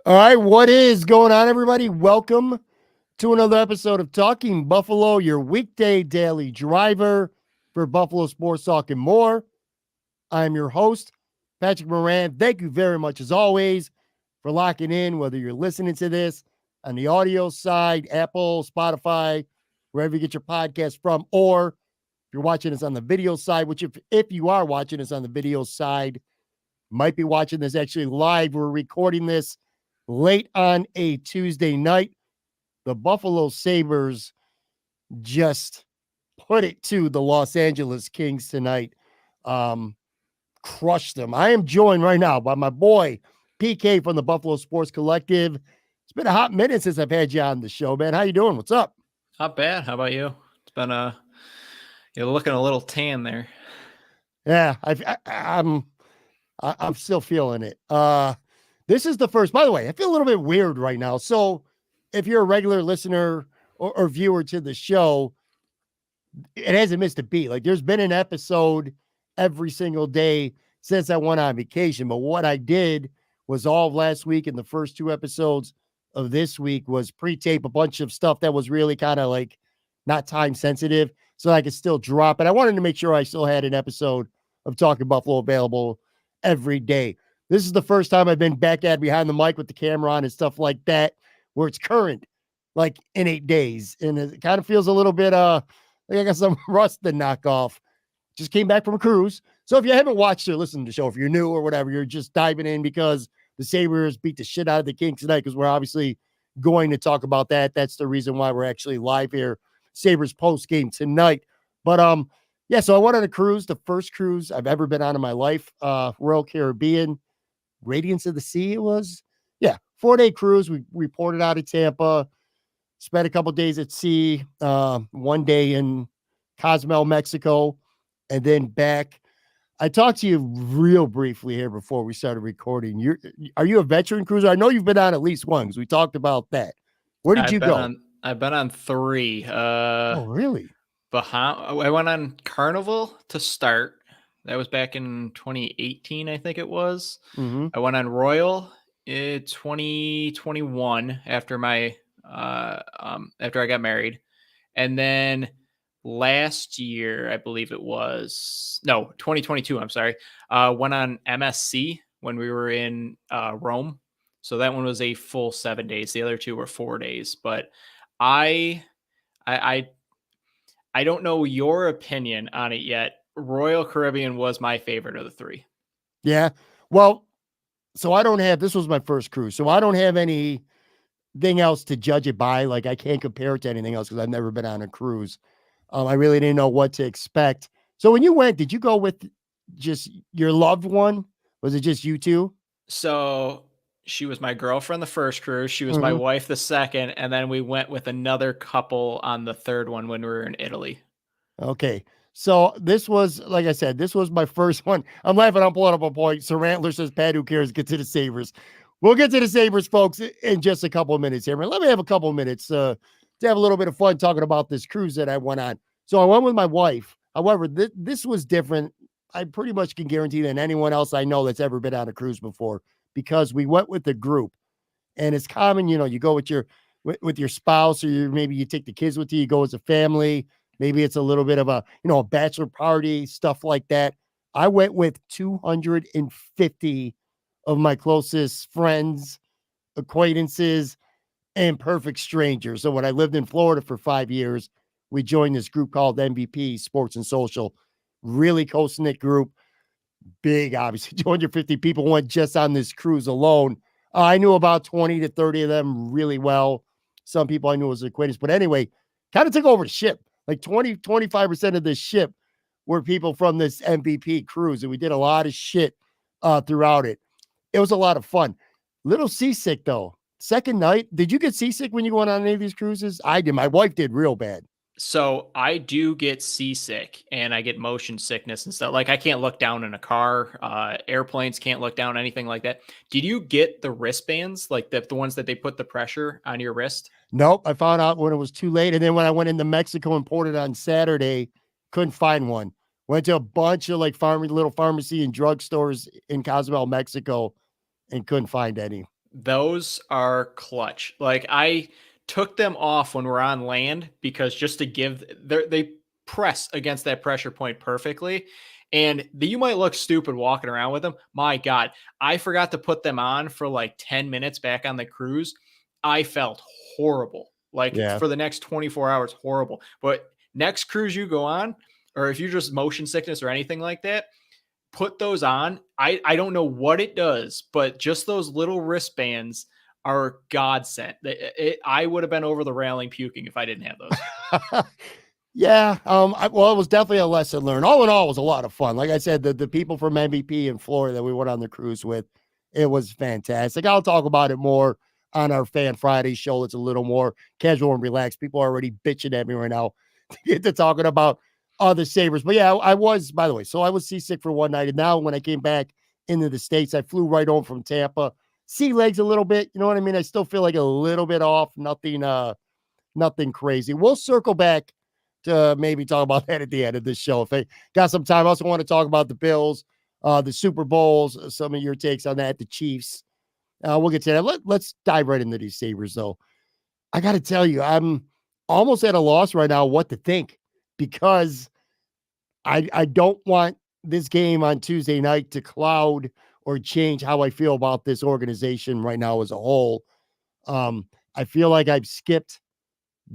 All right, what is going on, everybody? Welcome to another episode of Talking Buffalo, your weekday daily driver for Buffalo Sports Talk and more. I'm your host, Patrick Moran. Thank you very much, as always, for locking in, whether you're listening to this on the audio side, Apple, Spotify, wherever you get your podcast from, or if you're watching us on the video side, which if you are watching us on the video side, might be watching this actually live. We're recording this late on a Tuesday night. The Buffalo Sabres just put it to the Los Angeles Kings tonight. Crushed them. I am joined right now by my boy, PK from the Buffalo Sports Collective. It's been a hot minute since I've had you on the show, man. How you doing? What's up? Not bad. How about you? It's been you're looking a little tan there. Yeah, I'm still feeling it. This is the first, by the way, I feel a little bit weird right now. So if you're a regular listener or viewer to the show, it hasn't missed a beat. Like there's been an episode every single day since I went on vacation. But what I did was all of last week and the first two episodes of this week was pre-tape a bunch of stuff that was really kind of like not time sensitive so I could still drop it. I wanted to make sure I still had an episode of Talking Buffalo available every day. This is the first time I've been back at behind the mic with the camera on and stuff like that, where it's current, like in 8 days. And it kind of feels a little bit, like I got some rust to knock off. Just came back from a cruise. So if you haven't watched or listened to the show, if you're new or whatever, you're just diving in because the Sabres beat the shit out of the Kings tonight, because we're obviously going to talk about that. That's the reason why we're actually live here, Sabres post game tonight. But yeah, so I went on a cruise, the first cruise I've ever been on in my life, Royal Caribbean, Radiance of the Sea. It was, yeah, 4-day cruise. We reported out of Tampa, spent a couple days at sea, 1 day in Cozumel, Mexico, and then back. I talked to you real briefly here before we started recording. Are you a veteran cruiser? I know you've been on at least one because we talked about that. Where did you go? I've been on 3. Oh, really? I went on Carnival to start. That was back in 2018, I think it was. Mm-hmm. I went on Royal in 2021 after after I got married, and then last year, I believe it was 2022. I'm sorry. Went on MSC when we were in Rome. So that one was a full 7 days. The other 2 were 4 days. But I don't know your opinion on it yet. Royal Caribbean was my favorite of the 3. Yeah. Well, so this was my first cruise. So I don't have anything else to judge it by. Like I can't compare it to anything else because I've never been on a cruise. I really didn't know what to expect. So when you went, did you go with just your loved one? Was it just you two? So she was my girlfriend the first cruise. She was my wife the second. And then we went with another couple on the third one when we were in Italy. Okay. So this was, like I said, this was my first one. I'm laughing. I'm pulling up a point. So Rantler says, Pat, who cares? Get to the Sabres. We'll get to the Sabres, folks, in just a couple of minutes here. Let me have a couple of minutes to have a little bit of fun talking about this cruise that I went on. So I went with my wife. However, this was different. I pretty much can guarantee than anyone else I know that's ever been on a cruise before, because we went with the group. And it's common, you go with your spouse, or maybe you take the kids with you go as a family. Maybe it's a little bit of a bachelor party, stuff like that. I went with 250 of my closest friends, acquaintances, and perfect strangers. So when I lived in Florida for 5 years, we joined this group called MVP Sports and Social. Really close-knit group. Big, obviously. 250 people went just on this cruise alone. I knew about 20 to 30 of them really well. Some people I knew as acquaintances. But anyway, kind of took over the ship. Like 25% of this ship were people from this MVP cruise. And we did a lot of shit throughout it. It was a lot of fun. Little seasick, though. Second night, did you get seasick when you went on any of these cruises? I did. My wife did real bad. So I do get seasick and I get motion sickness and stuff. Like I can't look down in a car. Airplanes can't look down, anything like that. Did you get the wristbands, like the ones that they put the pressure on your wrist? Nope. I found out when it was too late. And then when I went into Mexico and ported on Saturday, couldn't find one. Went to a bunch of like little pharmacy and drugstores in Cozumel, Mexico, and couldn't find any. those are clutch. Like I took them off when we're on land because just to give they press against that pressure point perfectly. And you might look stupid walking around with them. My God, I forgot to put them on for like 10 minutes back on the cruise. I felt horrible. Like Yeah. for the next 24 hours, horrible. But next cruise you go on, or if you're just motion sickness or anything like that, put those on. I don't know what it does, but just those little wristbands are godsend. I would have been over the railing puking if I didn't have those. Yeah. Well, it was definitely a lesson learned. All in all, it was a lot of fun. Like I said, the people from MVP in Florida that we went on the cruise with, it was fantastic. I'll talk about it more on our Fan Friday show. It's a little more casual and relaxed. People are already bitching at me right now to get to talking about the Sabres. But yeah, I was, by the way, so I was seasick for one night. And now when I came back into the States, I flew right home from Tampa. Sea legs a little bit. You know what I mean? I still feel like a little bit off. Nothing crazy. We'll circle back to maybe talk about that at the end of this show. If I got some time, I also want to talk about the Bills, the Super Bowls, some of your takes on that, the Chiefs. We'll get to that. Let's dive right into these Sabres, though. I got to tell you, I'm almost at a loss right now what to think because I don't want this game on Tuesday night to cloud or change how I feel about this organization right now as a whole. I feel like I've skipped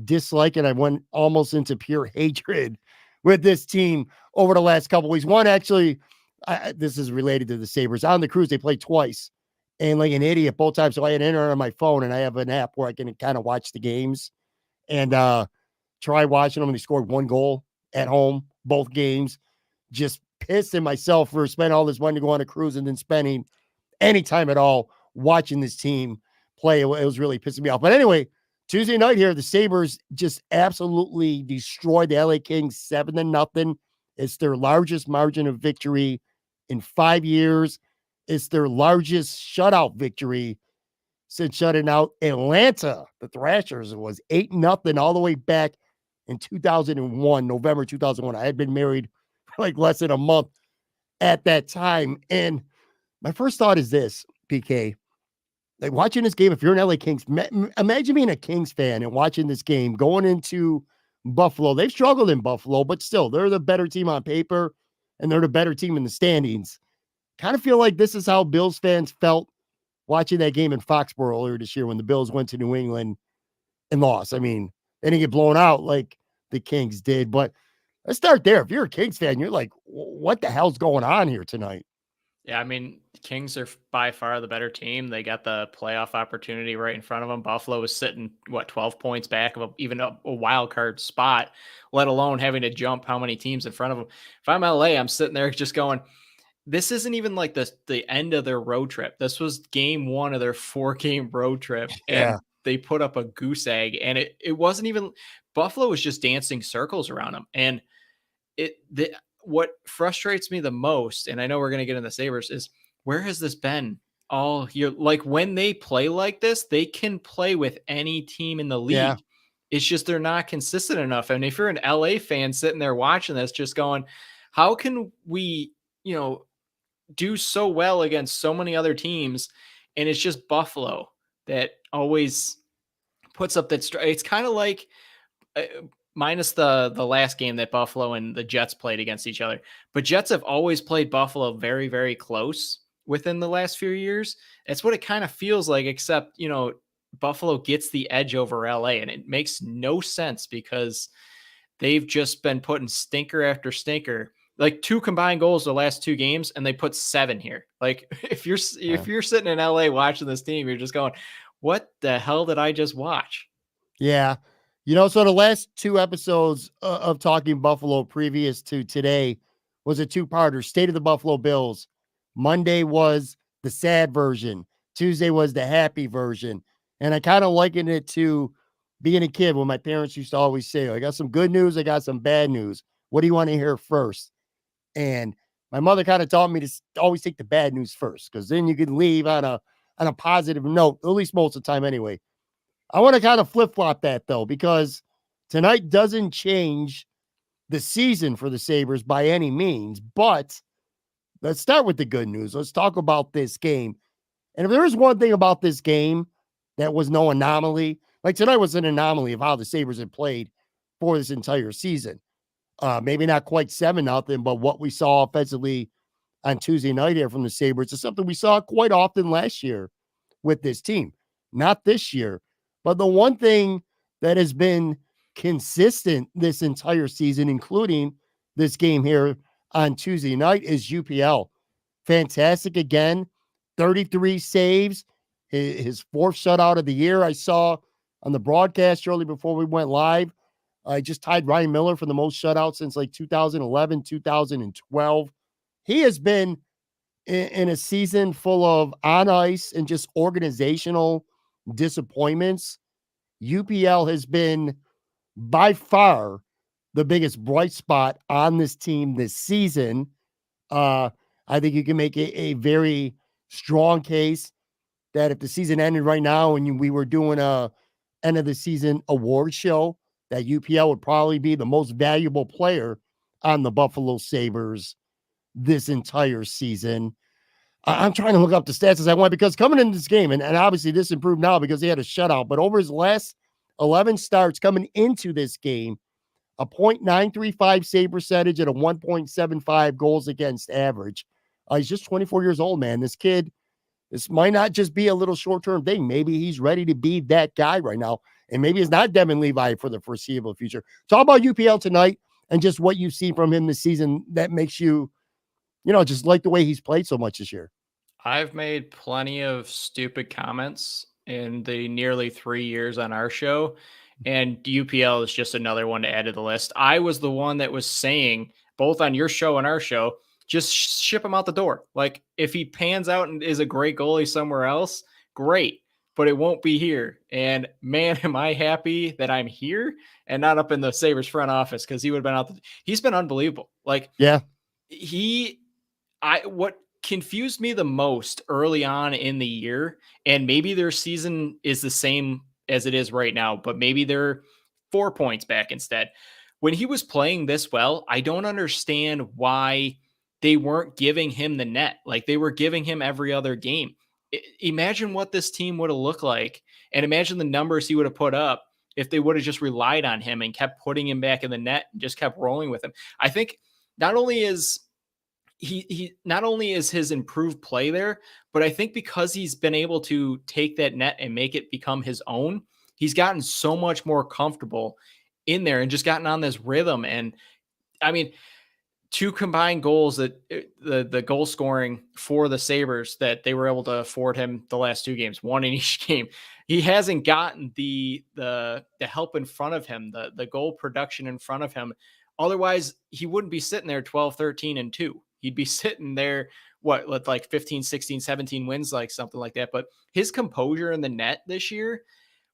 dislike and I went almost into pure hatred with this team over the last couple weeks. One, actually, this is related to the Sabres. On the cruise, they played twice and like an idiot both times. So I had internet on my phone and I have an app where I can kind of watch the games and try watching them. And they scored one goal at home, both games. Just pissed at myself for spending all this money to go on a cruise and then spending any time at all watching this team play. It was really pissing me off. But anyway, Tuesday night here, the Sabres just absolutely destroyed the LA Kings 7-0. It's their largest margin of victory in 5 years. It's their largest shutout victory since shutting out Atlanta. The Thrashers, it was 8-0 all the way back in 2001, November 2001. I had been married for like less than a month at that time. And my first thought is this, PK. Like watching this game, if you're an LA Kings, imagine being a Kings fan and watching this game going into Buffalo. They've struggled in Buffalo, but still, they're the better team on paper and they're the better team in the standings. Kind of feel like this is how Bills fans felt watching that game in Foxborough earlier this year when the Bills went to New England and lost. I mean, they didn't get blown out like the Kings did, but let's start there. If you're a Kings fan, you're like, what the hell's going on here tonight? Yeah, I mean, Kings are by far the better team. They got the playoff opportunity right in front of them. Buffalo was sitting, 12 points back of even a wild card spot, let alone having to jump how many teams in front of them. If I'm LA, I'm sitting there just going, this isn't even like the end of their road trip. This was game one of their 4-game road trip. Yeah. And they put up a goose egg. And it wasn't even, Buffalo was just dancing circles around them. And what frustrates me the most, and I know we're going to get in the Sabres, is where has this been all year? Like when they play like this, they can play with any team in the league. Yeah. It's just they're not consistent enough. And if you're an LA fan sitting there watching this, just going, how can we, do so well against so many other teams? And it's just Buffalo that always puts up that. It's kind of like, minus the last game that Buffalo and the Jets played against each other. But Jets have always played Buffalo very, very close within the last few years. That's what it kind of feels like, except, Buffalo gets the edge over LA, and it makes no sense because they've just been putting stinker after stinker, like 2 combined goals the last 2 games, and they put 7 here. Like if you're sitting in LA watching this team, you're just going, what the hell did I just watch? Yeah. So the last 2 episodes of Talking Buffalo previous to today was a 2-parter, State of the Buffalo Bills. Monday was the sad version. Tuesday was the happy version. And I kind of likened it to being a kid when my parents used to always say, I got some good news, I got some bad news. What do you want to hear first? And my mother kind of taught me to always take the bad news first, because then you can leave on a positive note, at least most of the time anyway. I want to kind of flip-flop that, though, because tonight doesn't change the season for the Sabres by any means. But let's start with the good news. Let's talk about this game. And if there is one thing about this game that was no anomaly, like tonight was an anomaly of how the Sabres had played for this entire season. Maybe not quite 7-0, but what we saw offensively on Tuesday night here from the Sabres is something we saw quite often last year with this team. Not this year, but the one thing that has been consistent this entire season, including this game here on Tuesday night, is UPL. Fantastic again, 33 saves, his fourth shutout of the year. I saw on the broadcast shortly before we went live. I just tied Ryan Miller for the most shutouts since like 2011, 2012. He has been in a season full of on ice and just organizational disappointments. UPL has been by far the biggest bright spot on this team this season. I think you can make a very strong case that if the season ended right now and we were doing a end of the season award show, that UPL would probably be the most valuable player on the Buffalo Sabres this entire season. I'm trying to look up the stats as I went because coming into this game, and obviously this improved now because he had a shutout, but over his last 11 starts coming into this game, a .935 save percentage and a 1.75 goals against average. He's just 24 years old, man. This kid, this might not just be a little short-term thing. Maybe he's ready to be that guy right now, and maybe it's not Devin Levi for the foreseeable future. Talk about UPL tonight and just what you see from him this season that makes you, just like the way he's played so much this year. I've made plenty of stupid comments in the nearly 3 years on our show, and UPL is just another one to add to the list. I was the one that was saying, both on your show and our show, just ship him out the door. Like, if he pans out and is a great goalie somewhere else, great, but it won't be here. And man, am I happy that I'm here and not up in the Sabres front office, because he would have been out. He's been unbelievable. Like, Yeah. What confused me the most early on in the year, and maybe their season is the same as it is right now, but maybe they're 4 points back instead. When he was playing this well, I don't understand why they weren't giving him the net. Like, they were giving him every other game. Imagine what this team would have looked like, and imagine the numbers he would have put up if they would have just relied on him and kept putting him back in the net and just kept rolling with him. I think not only is not only is his improved play there, but I think because he's been able to take that net and make it become his own, he's gotten so much more comfortable in there and just gotten on this rhythm. And I mean, 2 combined goals that the goal scoring for the Sabres that they were able to afford him the last 2 games, 1 in each game. He hasn't gotten the help in front of him, the goal production in front of him. Otherwise, he wouldn't be sitting there 12, 13, and 2. He'd be sitting there, with like 15, 16, 17 wins, like something like that. But his composure in the net this year,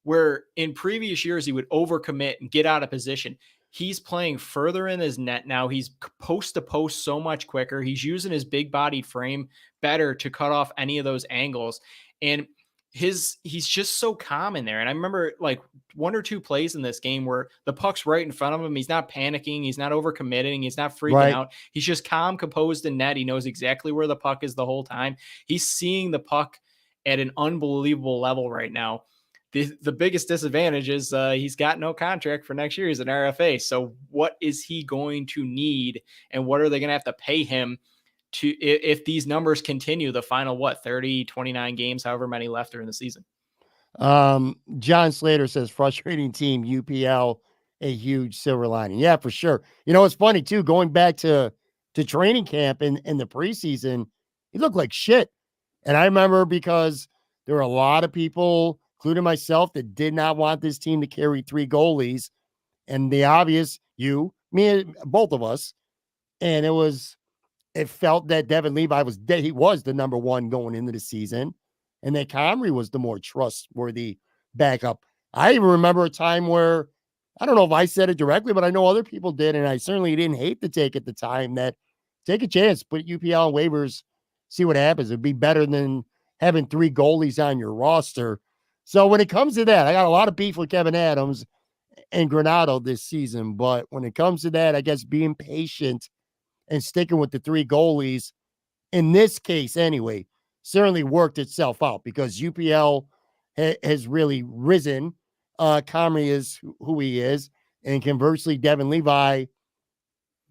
where in previous years he would overcommit and get out of position, he's playing further in his net now. He's post to post so much quicker. He's using his big bodied frame better to cut off any of those angles. And he's just so calm in there. And I remember like 1 or 2 plays in this game where the puck's right in front of him. He's not panicking. He's not overcommitting. He's not freaking out. He's just calm, composed in net. He knows exactly where the puck is the whole time. He's seeing the puck at an unbelievable level right now. The biggest disadvantage is he's got no contract for next year. He's an RFA. So what is he going to need, and what are they going to have to pay him to, if these numbers continue the final, 30, 29 games, however many left are in the season? John Slater says frustrating team, UPL, a huge silver lining. Yeah, for sure. It's funny too, going back to training camp in the preseason, he looked like shit. And I remember because there were a lot of people, including myself, that did not want this team to carry 3 goalies. And the obvious, me, both of us. And it felt that Devin Levi he was the number 1 going into the season, and that Comrie was the more trustworthy backup. I even remember a time where, I don't know if I said it directly, but I know other people did, and I certainly didn't hate the take at the time, that take a chance, put UPL on waivers, see what happens. It'd be better than having 3 goalies on your roster. So when it comes to that, I got a lot of beef with Kevin Adams and Granato this season, but when it comes to that, I guess being patient and sticking with the 3 goalies in this case anyway, certainly worked itself out because UPL has really risen. Comrie is who he is. And conversely, Devin Levi,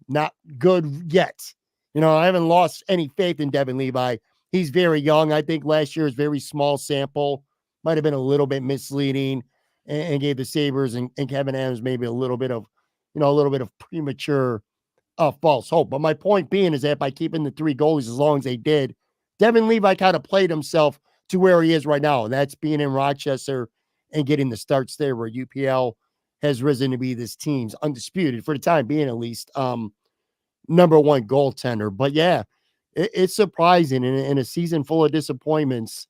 not good yet. I haven't lost any faith in Devin Levi. He's very young. I think last year's very small sample might have been a little bit misleading and gave the Sabres and Kevin Adams maybe a little bit of premature false hope. But my point being is that by keeping the three goalies as long as they did, Devin Levi kind of played himself to where he is right now. And that's being in Rochester and getting the starts there where UPL has risen to be this team's undisputed, for the time being at least, number one goaltender. But yeah, it's surprising in a season full of disappointments.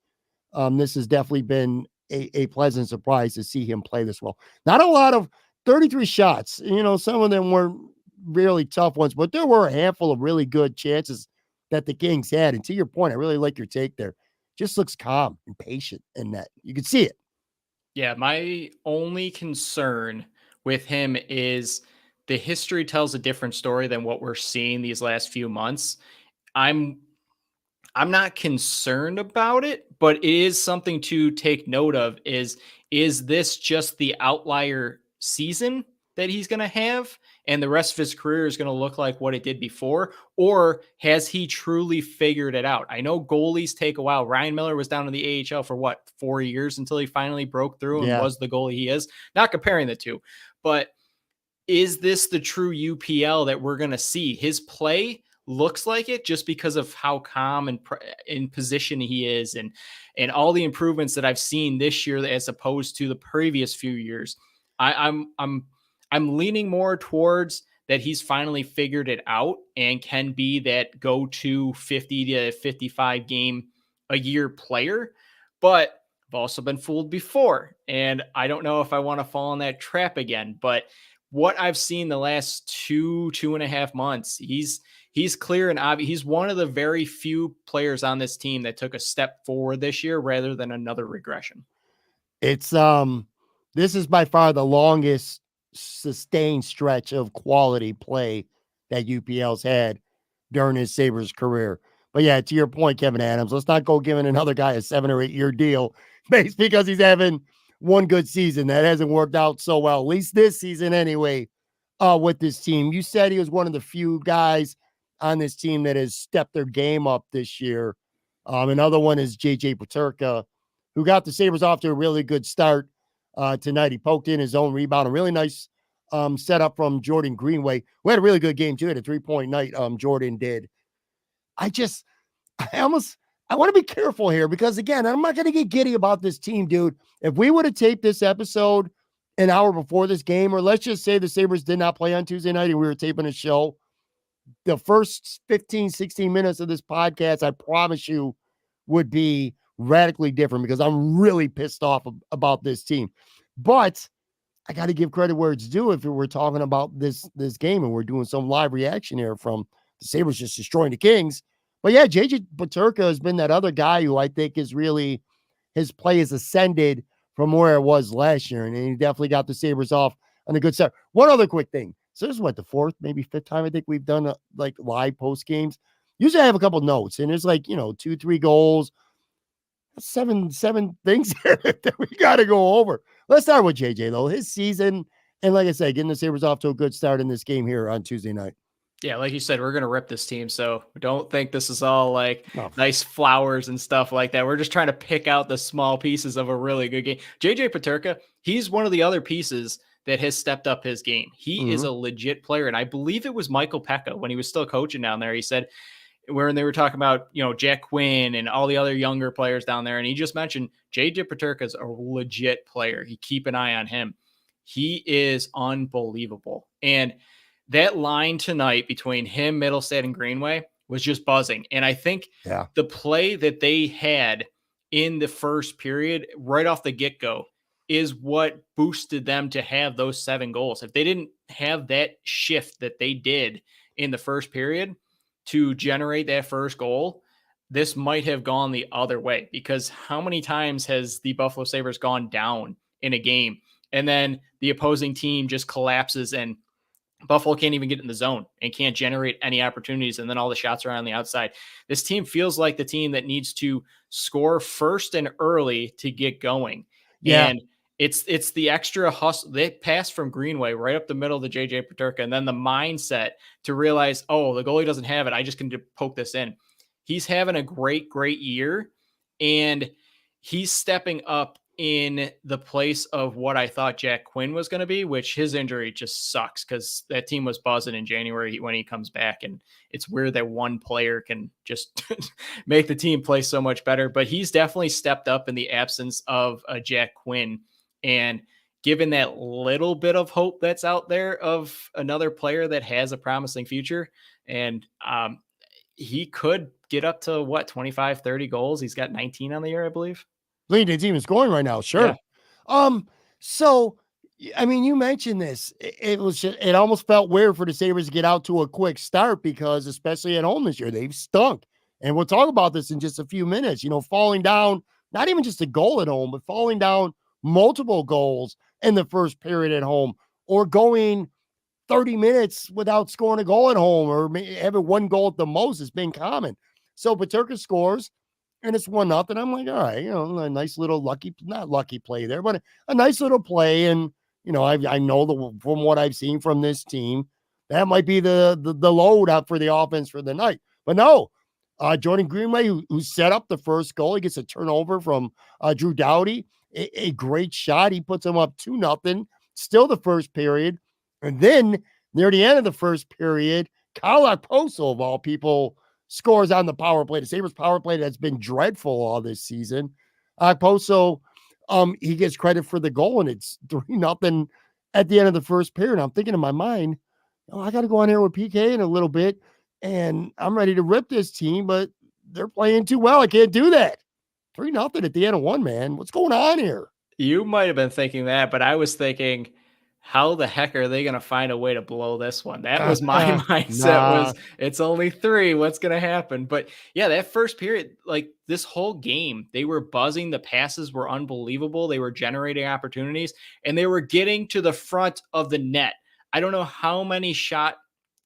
This has definitely been a pleasant surprise to see him play this well. Not a lot of 33 shots. Some of them were really tough ones, but there were a handful of really good chances that the Kings had. And to your point, I really like your take there. Just looks calm and patient in that. You can see it. Yeah, my only concern with him is the history tells a different story than what we're seeing these last few months. I'm not concerned about it, but it is something to take note of is this just the outlier season that he's going to have and the rest of his career is going to look like what it did before, or has he truly figured it out? I know goalies take a while. Ryan Miller was down in the AHL for what, 4 years until he finally broke through and was the goalie he is. Not comparing the two, but is this the true UPL that we're going to see? His play looks like it just because of how calm and in position he is and all the improvements that I've seen this year as opposed to the previous few years. I'm leaning more towards that he's finally figured it out and can be that go-to 50 to 55 game a year player. But I've also been fooled before, and I don't know if I want to fall in that trap again. But what I've seen the last 2.5 months, he's clear and obvious. He's one of the very few players on this team that took a step forward this year rather than another regression. It's this is by far the longest sustained stretch of quality play that UPL's had during his Sabres career. But yeah, to your point, Kevin Adams, let's not go giving another guy a 7 or 8 year deal based because he's having one good season. That hasn't worked out so well, at least this season anyway, with this team. You said he was one of the few guys on this team that has stepped their game up this year. Another one is JJ Peterka, who got the Sabres off to a really good start tonight. He poked in his own rebound, a really nice setup from Jordan Greenway, who had a really good game too. Had a 3-point night. Jordan did. I want to be careful here because again, I'm not going to get giddy about this team, dude. If we would have taped this episode an hour before this game, or let's just say the Sabres did not play on Tuesday night and we were taping a show, the first 15, 16 minutes of this podcast, I promise you, would be radically different because I'm really pissed off about this team. But I got to give credit where it's due if we're talking about this game and we're doing some live reaction here from the Sabres just destroying the Kings. But yeah, JJ Peterka has been that other guy who I think is really, his play has ascended from where it was last year. And he definitely got the Sabres off on a good start. One other quick thing. So this is what, the fourth, maybe fifth time I think we've done like live post games. Usually I have a couple notes and there's like, 2-3 goals, seven things here that we got to go over. Let's start with JJ though. His season, and like I said, getting the Sabres off to a good start in this game here on Tuesday night. Yeah, like you said, we're going to rip this team. So don't think this is all like nice flowers and stuff like that. We're just trying to pick out the small pieces of a really good game. JJ Peterka, he's one of the other pieces that has stepped up his game. He is a legit player. And I believe it was Michael Pekka when he was still coaching down there. He said, when they were talking about, Jack Quinn and all the other younger players down there. And he just mentioned JJ Peterka is a legit player. You keep an eye on him. He is unbelievable. And that line tonight between him, Middlestad, and Greenway was just buzzing. And I think the play that they had in the first period right off the get-go is what boosted them to have those 7 goals. If they didn't have that shift that they did in the first period to generate that first goal, this might have gone the other way, because how many times has the Buffalo Sabres gone down in a game and then the opposing team just collapses and Buffalo can't even get in the zone and can't generate any opportunities. And then all the shots are on the outside. This team feels like the team that needs to score first and early to get going. Yeah. And it's the extra hustle. They pass from Greenway right up the middle to JJ Peterka. And then the mindset to realize, oh, the goalie doesn't have it. I just can poke this in. He's having a great, great year. And he's stepping up in the place of what I thought Jack Quinn was going to be, which his injury just sucks because that team was buzzing in January when he comes back. And it's weird that one player can just make the team play so much better. But he's definitely stepped up in the absence of Jack Quinn. And given that little bit of hope that's out there of another player that has a promising future, and he could get up to 25, 30 goals. He's got 19 on the year, I believe. Leading the team in scoring right now. Sure. Yeah. So, I mean, you mentioned this. It almost felt weird for the Sabres to get out to a quick start because, especially at home this year, they've stunk. And we'll talk about this in just a few minutes. Falling down, not even just a goal at home, but falling down multiple goals in the first period at home, or going 30 minutes without scoring a goal at home, or having one goal at the most has been common. So Peterka scores, and it's 1-0. I'm like, all right, a nice little not lucky play there, but a nice little play. And, I know from what I've seen from this team, that might be the load up for the offense for the night. But no, Jordan Greenway, who set up the first goal, he gets a turnover from Drew Doughty, a great shot. He puts him up 2-0, still the first period. And then near the end of the first period, Kyle Okposo, of all people, scores on the power play. The Sabres power play that's been dreadful all this season. Okposo, he gets credit for the goal, and it's 3-0 at the end of the first period. I'm thinking in my mind, I got to go on here with PK in a little bit, and I'm ready to rip this team, but they're playing too well. I can't do that. 3-0 at the end of one, man. What's going on here? You might have been thinking that, but I was thinking, how the heck are they going to find a way to blow this one? That was my mindset. It's only 3. What's going to happen? But yeah, that first period, like this whole game, they were buzzing. The passes were unbelievable. They were generating opportunities, and they were getting to the front of the net. I don't know how many shot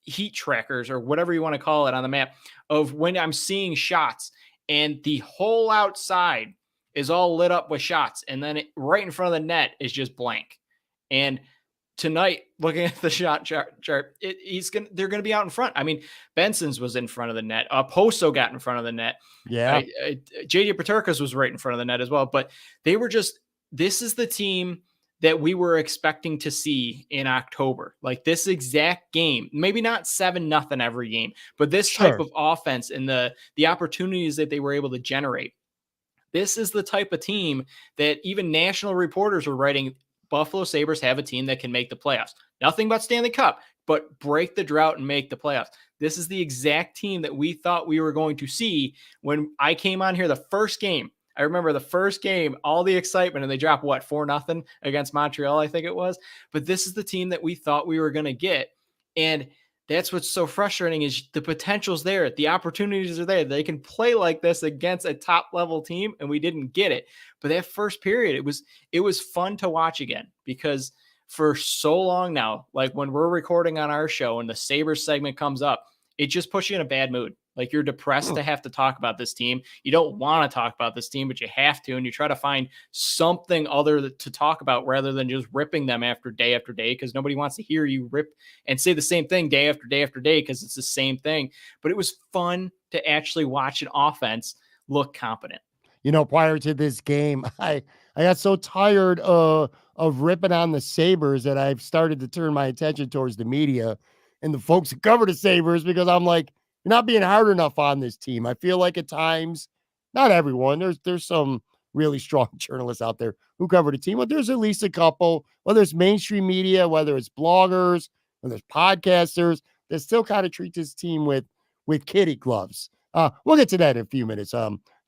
heat trackers or whatever you want to call it on the map of when I'm seeing shots, and the whole outside is all lit up with shots. And then right in front of the net is just blank. And tonight, looking at the shot chart, they're going to be out in front. I mean, Benson's was in front of the net. Poso got in front of the net. Yeah. JJ Peterka's was right in front of the net as well. But they were this is the team that we were expecting to see in October. Like this exact game, maybe not 7-0 every game, but this type of offense and the opportunities that they were able to generate. This is the type of team that even national reporters were writing, Buffalo Sabres have a team that can make the playoffs. Nothing but Stanley Cup, but break the drought and make the playoffs. This is the exact team that we thought we were going to see when I came on here the first game. I remember the first game, all the excitement, and they dropped 4-0 against Montreal, I think it was. But this is the team that we thought we were going to get. And that's what's so frustrating is the potential's there. The opportunities are there. They can play like this against a top level team, and we didn't get it. But that first period, it was fun to watch again, because for so long now, like when we're recording on our show and the Sabres segment comes up, it just puts you in a bad mood. Like you're depressed to have to talk about this team. You don't want to talk about this team, but you have to, and you try to find something other to talk about rather than just ripping them after day, because nobody wants to hear you rip and say the same thing day after day after day, because it's the same thing. But it was fun to actually watch an offense look competent. Prior to this game, I got so tired of ripping on the Sabres that I've started to turn my attention towards the media and the folks who cover the Sabres, because I'm like, you're not being hard enough on this team. I feel like at times, not everyone, there's some really strong journalists out there who cover the team, but there's at least a couple, whether it's mainstream media, whether it's bloggers, whether it's podcasters, that still kind of treat this team with kitty gloves. We'll get to that in a few minutes.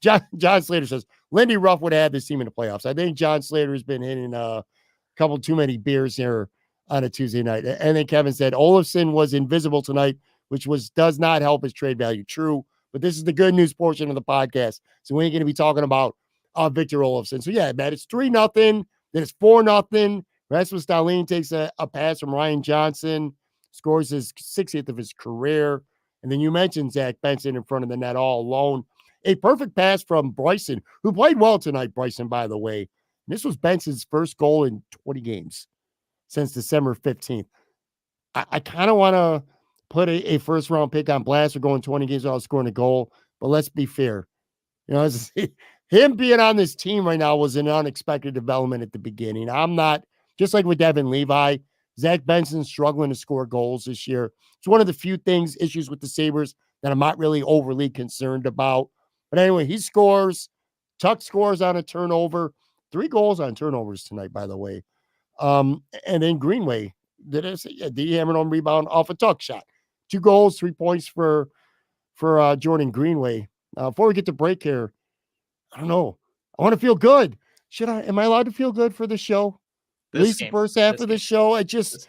John Slater says, Lindy Ruff would have this team in the playoffs. I think John Slater has been hitting a couple too many beers here on a Tuesday night. And then Kevin said, Olofsson was invisible tonight, which does not help his trade value. True, but this is the good news portion of the podcast, so we ain't going to be talking about Victor Olofsson. So yeah, man, it's 3-0, then it's 4-0. Rasmus Dahlin takes a pass from Ryan Johnson, scores his 60th of his career. And then you mentioned Zach Benson in front of the net all alone. A perfect pass from Bryson, who played well tonight, Bryson, by the way. This was Benson's first goal in 20 games since December 15th. I kind of want to put a first round pick on blast for going 20 games without scoring a goal, but let's be fair. You know, him being on this team right now was an unexpected development at the beginning. I'm not, just like with Devin Levi, Zach Benson struggling to score goals this year. It's one of the few issues with the Sabres that I'm not really overly concerned about. But anyway, he scores. Tuck scores on a turnover. 3 goals on turnovers tonight, by the way. And then Greenway, did I say? Yeah, D hammered on rebound off a Tuck shot. 2 goals, 3 points for Jordan Greenway. Before we get to break here, I don't know. I want to feel good. Am I allowed to feel good for the show? At least the first half of the show. It just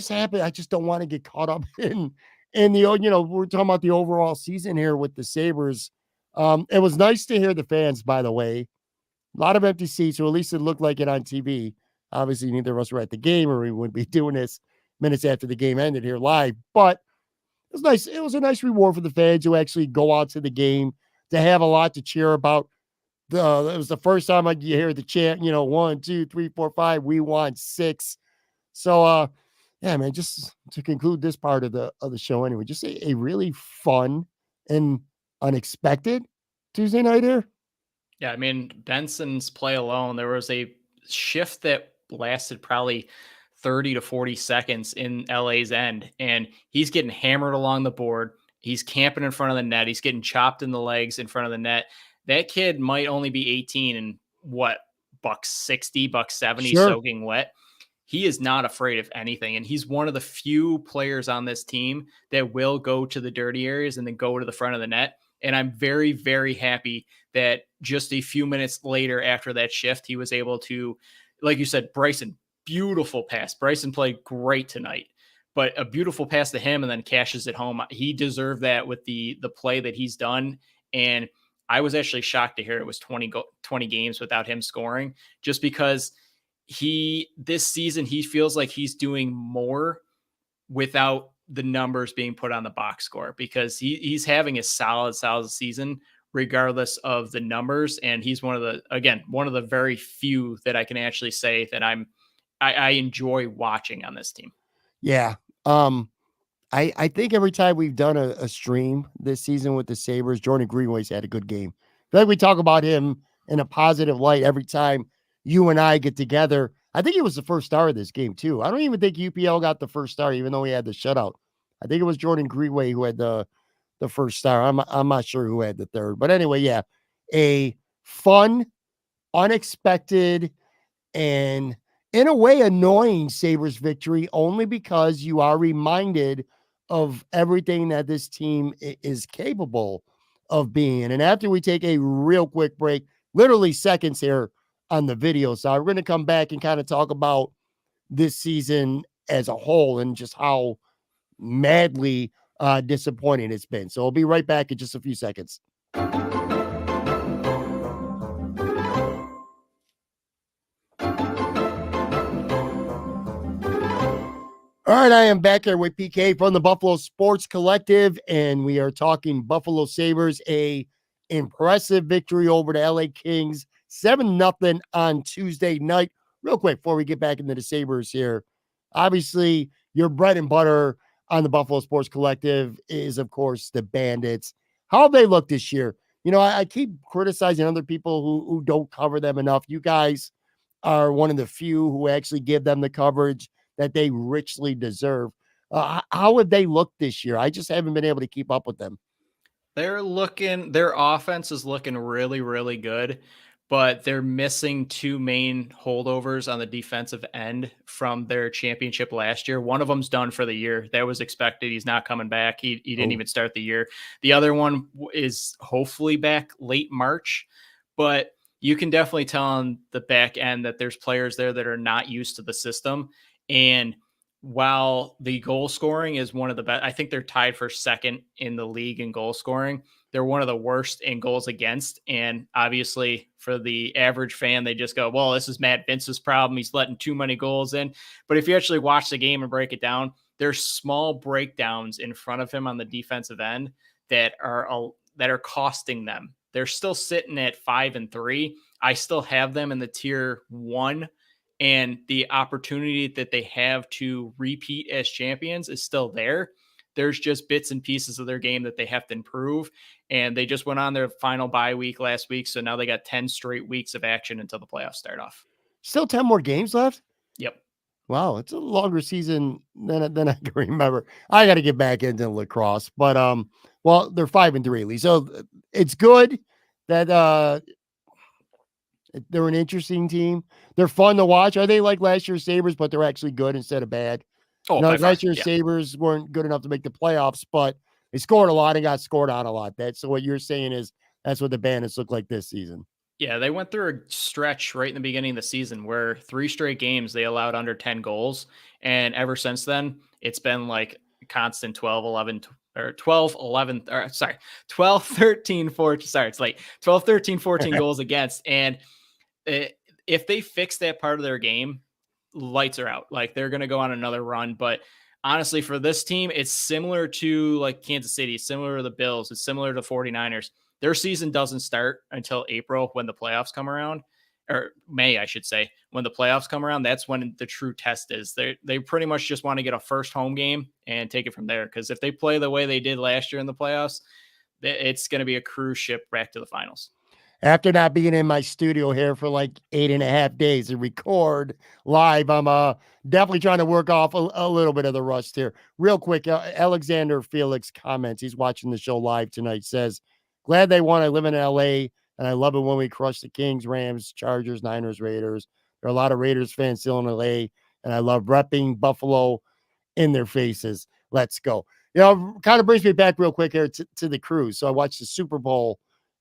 happened. I just don't want to get caught up in the, we're talking about the overall season here with the Sabres. It was nice to hear the fans, by the way. A lot of empty seats, or at least it looked like it on TV. Obviously, neither of us were at the game, or we wouldn't be doing this minutes after the game ended here live. But it was nice. It was a nice reward for the fans who actually go out to the game to have a lot to cheer about. It was the first time you hear the chant, 1, 2, 3, 4, 5. We won 6. So, yeah, man. Just to conclude this part of the show, anyway, just a really fun and unexpected Tuesday night here. Yeah, I mean, Benson's play alone, there was a shift that lasted probably 30 to 40 seconds in LA's end, and he's getting hammered along the board. He's camping in front of the net. He's getting chopped in the legs in front of the net. That kid might only be 18 and $160, $170 Sure. soaking wet. He is not afraid of anything. And he's one of the few players on this team that will go to the dirty areas and then go to the front of the net. And I'm very, very happy that just a few minutes later after that shift, he was able to, like you said, Bryson, beautiful pass. Bryson played great tonight, but a beautiful pass to him and then cashes it home. He deserved that with the play that he's done. And I was actually shocked to hear it was 20 games without him scoring, just because this season, he feels like he's doing more without the numbers being put on the box score, because he's having a solid season regardless of the numbers. And he's one of the very few that I can actually say that I enjoy watching on this team. Yeah. I think every time we've done a stream this season with the Sabres, Jordan Greenway's had a good game. I feel like we talk about him in a positive light every time you and I get together. I think it was the first star of this game too. I don't even think UPL got the first star, even though he had the shutout. I think it was Jordan Greenway who had the first star. I'm not sure who had the third, but anyway, yeah, a fun, unexpected, and in a way annoying Sabres victory, only because you are reminded of everything that this team is capable of being. And after we take a real quick break, literally seconds here on the video side, we're going to come back and kind of talk about this season as a whole and just how madly disappointing it's been. So I'll be right back in just a few seconds. All right, I am back here with PK from the Buffalo Sports Collective, and we are talking Buffalo Sabres, a impressive victory over the LA Kings, 7-0 on Tuesday night. Real quick, before we get back into the Sabres here, obviously your bread and butter on the Buffalo Sports Collective is, of course, the Bandits. How have they looked this year? I keep criticizing other people who don't cover them enough. You guys are one of the few who actually give them the coverage that they richly deserve. How have they looked this year? I just haven't been able to keep up with them. Their offense is looking really, really good, but they're missing 2 main holdovers on the defensive end from their championship last year. One of them's done for the year. That was expected. He's not coming back. He didn't even start the year. The other one is hopefully back late March, but you can definitely tell on the back end that there's players there that are not used to the system. And while the goal scoring is one of the best, I think they're tied for second in the league in goal scoring. They're one of the worst in goals against. And obviously for the average fan, they just go, well, this is Matt Vince's problem. He's letting too many goals in. But if you actually watch the game and break it down, there's small breakdowns in front of him on the defensive end that are costing them. They're still sitting at 5-3. I still have them in the tier 1, and the opportunity that they have to repeat as champions is still there. There's just bits and pieces of their game that they have to improve. And they just went on their final bye week last week. So now they got 10 straight weeks of action until the playoffs start off. Still 10 more games left? Yep. Wow, it's a longer season than I can remember. I got to get back into lacrosse, but well, they're 5-3 at least, so it's good that they're an interesting team. They're fun to watch. Are they like last year's Sabres, but they're actually good instead of bad? Oh, Like far. last year's Sabres weren't good enough to make the playoffs, but they scored a lot and got scored on a lot. So what you're saying is that's what the Bandits look like this season. Yeah, they went through a stretch right in the beginning of the season where 3 straight games they allowed under 10 goals. And ever since then, it's been like constant 12, 11, or 12, 11, or sorry, 12, 13, 14. Sorry, it's like 12, 13, 14 goals against. And if they fix that part of their game, lights are out. Like they're going to go on another run. But honestly, for this team, it's similar to like Kansas City, similar to the Bills, it's similar to 49ers. Their season doesn't start until April when the playoffs come around, or May, I should say. When the playoffs come around, that's when the true test is. They pretty much just want to get a first home game and take it from there. Because if they play the way they did last year in the playoffs, it's going to be a cruise ship back to the finals. After not being in my studio here for like 8.5 days to record live, I'm definitely trying to work off a little bit of the rust here. Real quick, Alexander Felix comments. He's watching the show live tonight. Says, glad they won. I live in LA, and I love it when we crush the Kings, Rams, Chargers, Niners, Raiders. There are a lot of Raiders fans still in LA, and I love repping Buffalo in their faces. Let's go. Kind of brings me back real quick here to the cruise. So I watched the Super Bowl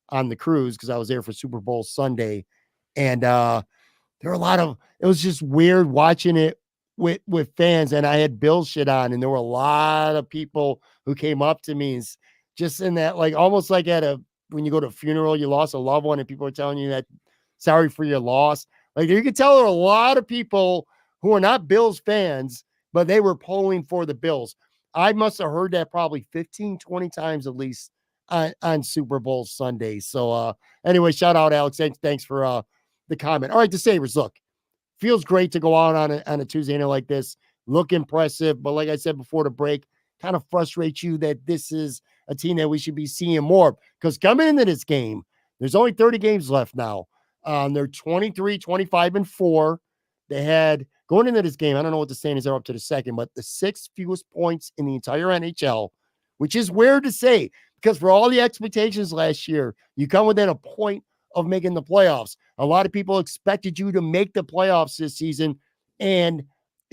on the cruise because I was there for Super Bowl Sunday, and there were a lot of. It was just weird watching it with fans, and I had Bill shit on, and there were a lot of people who came up to me and just in that, like almost like when you go to a funeral, you lost a loved one, and people are telling you that sorry for your loss. Like you could tell there were a lot of people who are not Bills fans, but they were pulling for the Bills. I must have heard that probably 15, 20 times at least on Super Bowl Sunday. So anyway, shout out Alex. Thanks for the comment. All right, the Sabres, look, feels great to go out on a Tuesday night like this. Look impressive, but like I said before the break, kind of frustrates you that this is a team that we should be seeing more, because coming into this game, there's only 30 games left now. They're 23, 25-4. They had going into this game, I don't know what the standings are up to the second, but the 6th fewest points in the entire NHL, which is weird to say because for all the expectations last year, you come within a point of making the playoffs. A lot of people expected you to make the playoffs this season, and